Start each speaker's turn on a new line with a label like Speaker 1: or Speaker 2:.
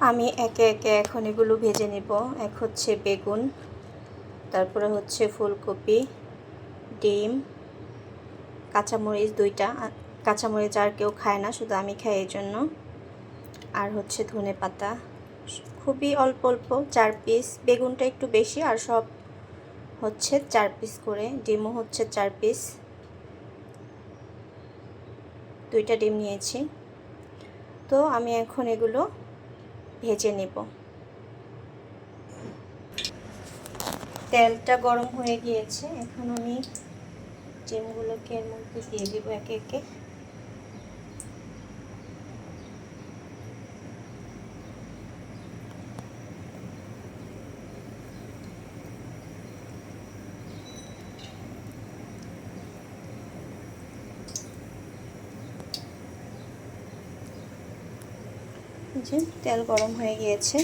Speaker 1: আমি একে একে এখন এগুলো ভেজে নিব। এক হচ্ছে বেগুন, তারপরে হচ্ছে ফুলকপি, ডিম, কাঁচামরিচ দুইটা, কাঁচামরিচ আর কেউ খায় না, শুধু আমি খাই এই জন্য। আর হচ্ছে ধনেপাতা, খুবই অল্প অল্প 4 পিস, বেগুনটা একটু বেশি, আর সব হচ্ছে 4 পিস করে। ডিমও হচ্ছে 4 পিস, 2টা ডিম নিয়েছি। তো আমি এখন এগুলো ভেজে নেব। তেলটা গরম হয়ে গিয়েছে, এখন আমি ডিমগুলোকে এর মধ্যে দিয়ে দেবো একে একে। যে তেল গরম হয়ে গিয়েছে,